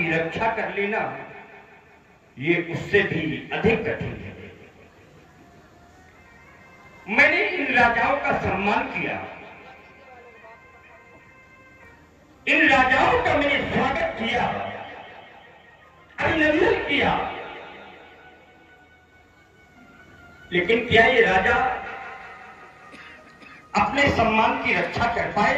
की रक्षा कर लेना ये उससे भी अधिक कठिन है। मैंने इन राजाओं का सम्मान किया, इन राजाओं का मैंने स्वागत किया, अभिनंदन किया, लेकिन क्या ये राजा अपने सम्मान की रक्षा कर पाए?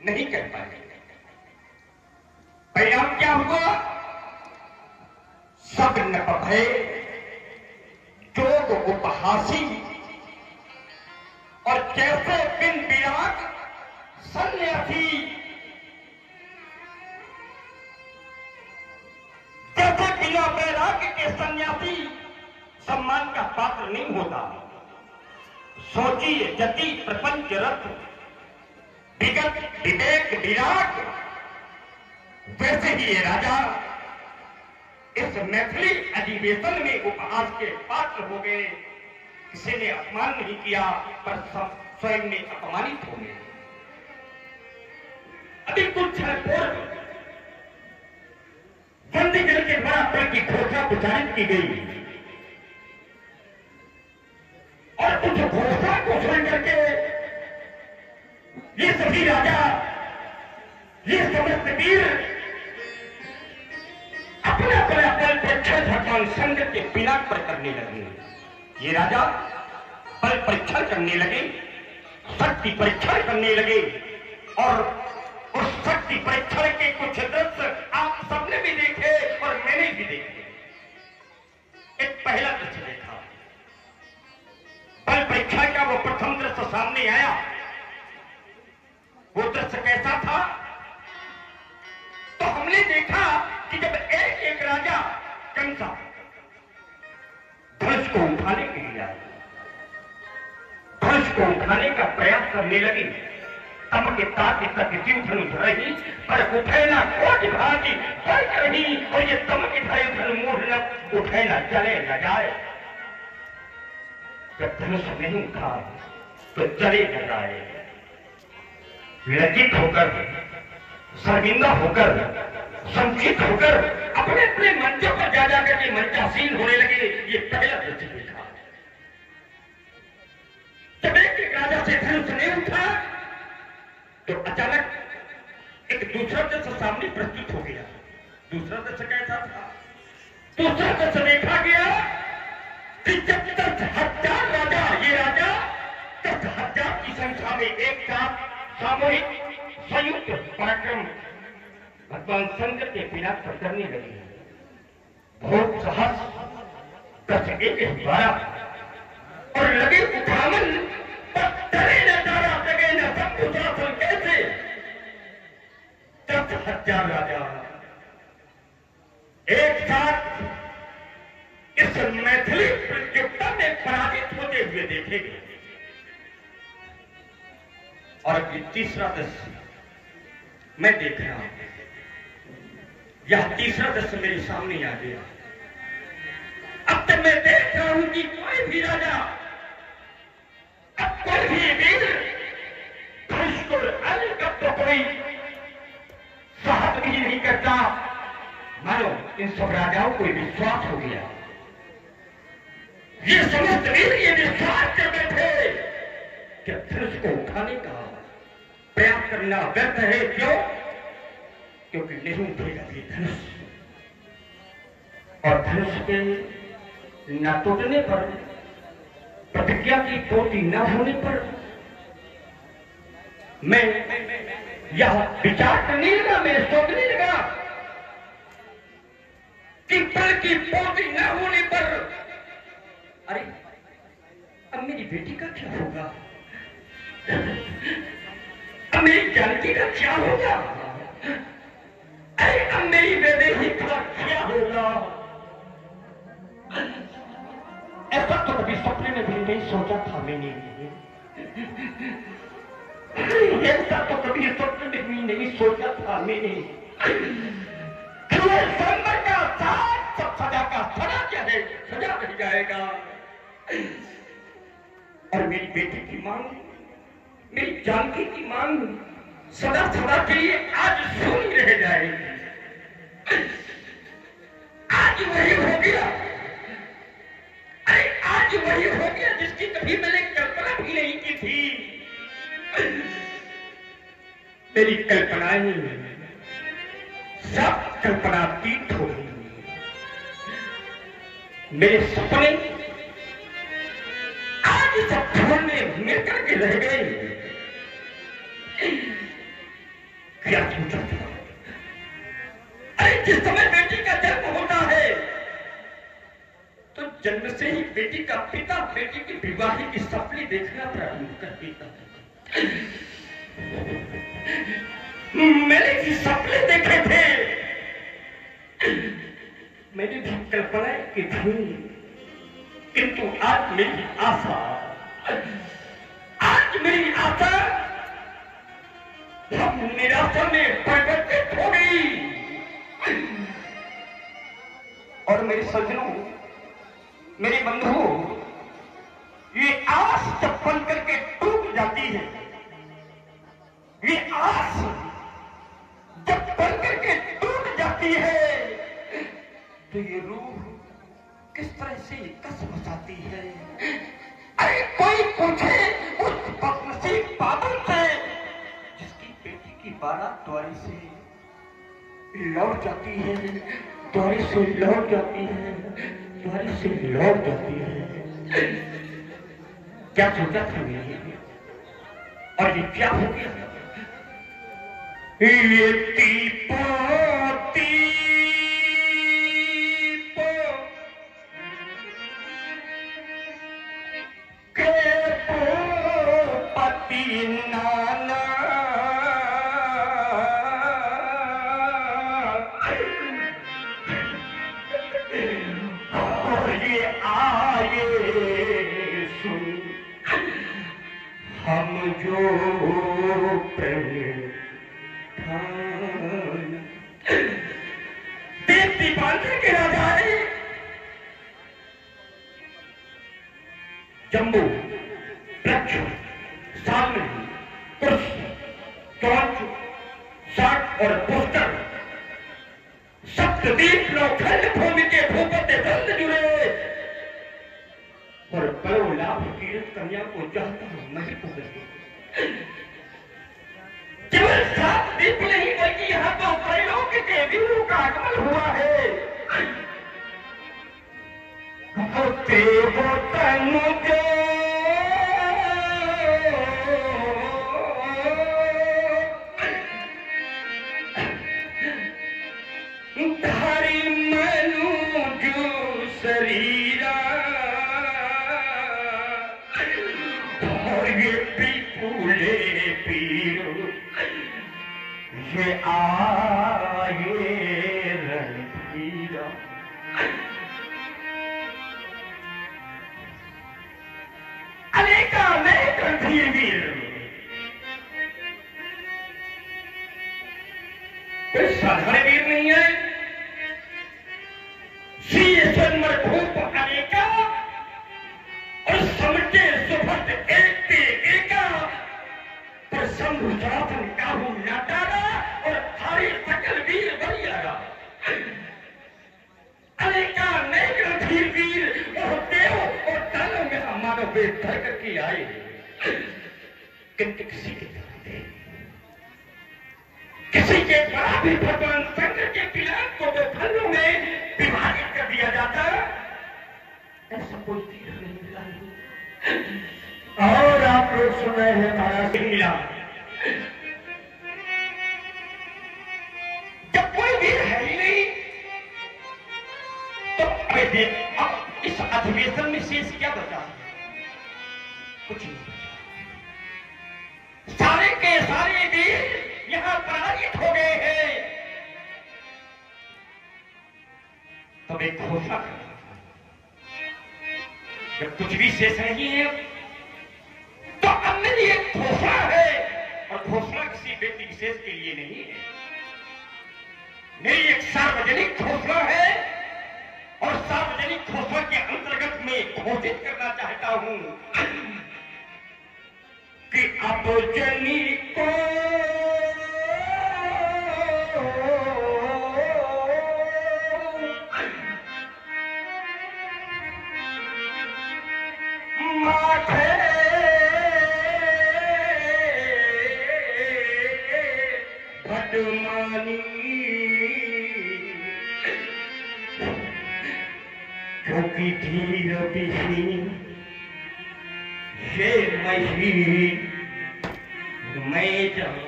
नहीं कर पाए। परिणाम क्या हुआ? सब नप भय, जोग उपहासी, और जैसे बिन विराग सन्यासी, जैसे बिना वैराग्य के सन्यासी सम्मान का पात्र नहीं होता। सोचिए, जति प्रपंच रथ विगत विवेक विराग, वैसे ही ये राजा इस मैथिली अधिवेशन में उपहास के पात्र हो गए। किसी ने अपमान नहीं किया, पर स्वयं में अपमानित हो गए। अभी कुछ क्षण पूर्व चंडीगढ़ के द्वारा पद की घोषणा प्रचारित की गई, और उस घोषणा को सुन करके ये सभी राजा, ये समस्त वीर अपना अपना बल परीक्षण भगवान शंकर के पिनाक पर करने लगे। ये राजा बल परीक्षण करने लगे, शक्ति परीक्षण करने लगे, और उस शक्ति परीक्षण के कुछ दृश्य आप सबने भी देखे और मैंने भी देखे। एक पहला दृश्य देखा, बल परीक्षा का वो प्रथम दृश्य सामने आया। वो दृश्य कैसा था? तो हमने देखा कि जब एक एक राजा कंसा धनुष को उठाने के लिए आए, धनुष को उठाने का प्रयास करने लगे, तम के ताकि तक जीव धनुष रही, पर उठे ना कोट भागी रही, और ये तम के धाय धनु मूढ़ न उठे ना चले न जाए। जब धनुष नहीं उठा तो चले न जाए। लज्जित होकर, शर्मिंदा होकर, संकित होकर अपने अपने मंचों पर जा जाकर के मंचासीन होने लगे। ये पहला दृश्य देखा। जब एक राजा से धनुष नहीं उठा तो अचानक एक दूसरा दृश्य सामने प्रस्तुत हो गया। दूसरा दृश्य कैसा था? दूसरा दृश्य देखा गया कि जब 10,000 राजा, ये राजा 10,000 की संख्या में एक साथ सामूहिक संयुक्त पराक्रम भगवान शंकर के पिनाक पर करने लगे। बहुत साहस, 10,112, और लगे उठावन, पर डरे न डरा लगे न सब उदासन। कैसे? 10,000 राजा एक साथ इस मैथिली प्रतियोगिता में पराजित होते हुए देखे गए। और तीसरा दृश्य मैं देख रहा हूं, यह तीसरा दृश्य मेरे सामने आ गया। अब तक मैं देख रहा हूं कि कोई भी राजा, अब कोई भी वीर धनुष को तो कोई साहस भी नहीं करता। मानो इन सब राजाओं को विश्वास हो गया। ये समस्त वीर ये विश्वास कर बैठे कि धनुष को उठाने का प्रयास करना व्यर्थ है। क्यों? क्योंकि नहीं उठेगा ये धनुष, और धनुष के न टूटने पर, प्रतिज्ञा की पूर्ति न होने पर मैं यह विचार करने लगा, मैं सोचने लगा कि बल की पूर्ति न होने पर अरे अब मेरी बेटी का क्या होगा, अब मेरी जानकी का क्या होगा, अरे अब मेरी बेटी का क्या होगा। ऐसा तो कभी सपने में भी नहीं सोचा था मैंने। ऐसा तो कभी सपने में भी नहीं सोचा था मैंने। संबर का साथ सब सजा का सजा क्या है, सजा रह जाएगा। और मेरी बेटी की मांग, मेरी जानकी की मांग सदा सदा के लिए आज शून्य रह जाएगी। मेरी कल्पनाएं सब कल्पनातीत हो गई। मेरे सपने आज सपनों में मिलकर के रह गए। क्या सोचा था? अरे जिस समय बेटी का जन्म होता है तो जन्म से ही बेटी का पिता बेटी की विवाहित सपने देखना प्रारंभ कर देता है। मैंने भी सपने देखे थे, मैंने भी कल्पनाएं की थी, किंतु आज मेरी आशा हम निराशा में परिवर्तित हो गई। और मेरे सज्जनों, मेरे बंधुओं, ये आस जब बन करके टूट जाती है, ये आस जब बन करके टूट जाती है तो ये रूह किस तरह से कस बसाती है। अरे कोई पूछे उस बदनसीब बादल से जिसकी बेटी की बारात द्वारे से लौट जाती है, द्वारे से लौट जाती है, द्वारे से लौट जाती है। क्या सोचा था मैंने और ये क्या हो गया? ये हम जो देव दीपांतर के राजा है जम्बू, वृक्ष, सामने, कुर्स, टॉर्च, साठ और पोस्टर, सप्तद्वीप नौखंड भूमि के भूपति बंद जुड़े और बड़ो लाभ तीर्थ कन्या को चाहता हूं नहीं को केवल सात द्वीप नहीं बल्कि यहाँ तो त्रैलोक के वीरों का आगमन हुआ है। वो तनुज धारी मनुज शरीरा और ये बिपुले पीर ये आए रणधीरा। अनेका अनेक रणधीर वीर, कोई साधारण वीर नहीं है। श्रीमर भूप अनेका और समटे सुभट एक एका पर संभुजातन काहू नाटारा और थारी सकल वीर बलियारा। अनेका अनेक रणधीर वीर और देव और दानव में हमारा वेद धर करके आए, किंतु किसी के किसी के बड़ा भी भगवान शंकर के पिलान को दो फलों में विभाजित कर दिया जाता, ऐसा कोई तीर नहीं मिला। और आप लोग सुने हैं महाराज सिंह मिला, जब कोई वीर है ही नहीं तो अब इस अधिवेशन में शेष क्या बचा है? कुछ नहीं बचा। सारे के सारे वीर यहां पराजित हो गए हैं। तब एक घोषणा करना था, जब कुछ भी शेष नहीं है तो अब मेरी एक घोषणा है, और घोषणा किसी व्यक्ति विशेष के लिए नहीं है, मेरी एक सार्वजनिक घोषणा है। और सार्वजनिक घोषणा के अंतर्गत में घोषित करना चाहता हूं कि अब जनी को माथे क्योंकि धीर विहीन ये महीन मैं जाऊं।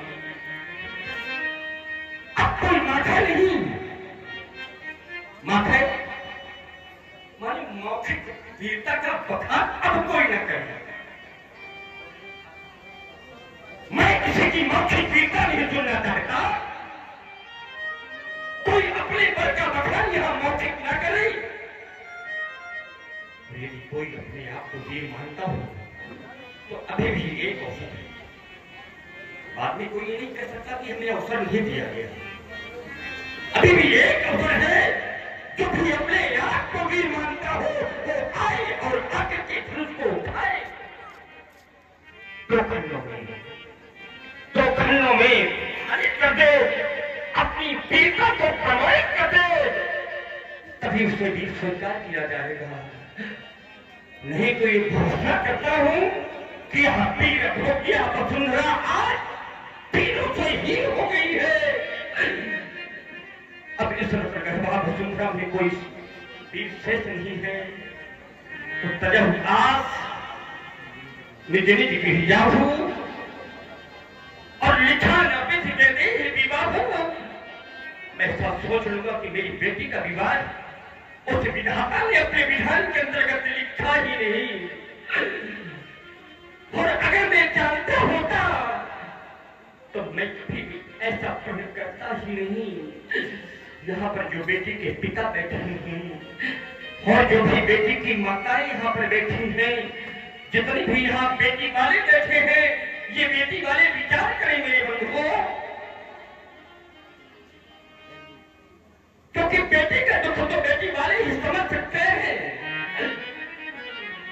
अब कोई माथा नहीं, माथा माने मौखिक वीरता का बखान अब कोई न करे। मैं किसी की मौखिक वीरता नहीं सुनना चाहता। कोई अपने बल का बखान यहां मौखिक न करे। यदि कोई अपने आप को वीर मानता हो तो अभी भी एक अवसर है। बाद में कोई ये नहीं कह सकता कि हमें अवसर नहीं दिया गया। अभी भी एक अवसर है। जो भी अपने आप को वीर मानता हो वो आए और आकर के धनुष को उठाए। दो खंडों में विभाजित कर दे, अपनी वीरता को प्रमाणित कर दे, तभी उसे वीर स्वीकार किया जाएगा। नहीं तो ये घोषणा करता हूं कि यह वीर भोगिया वसुंधरा आज वीरों से हीन हो गई है। अब इस गर्भा वसुंधरा में कोई वीर शेष नहीं है। तो तजह आस निज निज गिर जाऊं और लिखा न विधि दे दे विवाह। मैं ऐसा सोच लूंगा कि मेरी बेटी का विवाह उस विधाता ने अपने विधान के अंतर्गत लिखा ही नहीं। और अगर मैं जानता होता तो मैं भी ऐसा प्रण करता ही नहीं। यहाँ पर जो बेटी के पिता बैठे हैं और जो भी बेटी की माताएं यहाँ पर बैठी हैं, जितने भी यहाँ बेटी वाले बैठे हैं, ये बेटी वाले विचार करें मेरे बंधुओं, क्योंकि बेटी का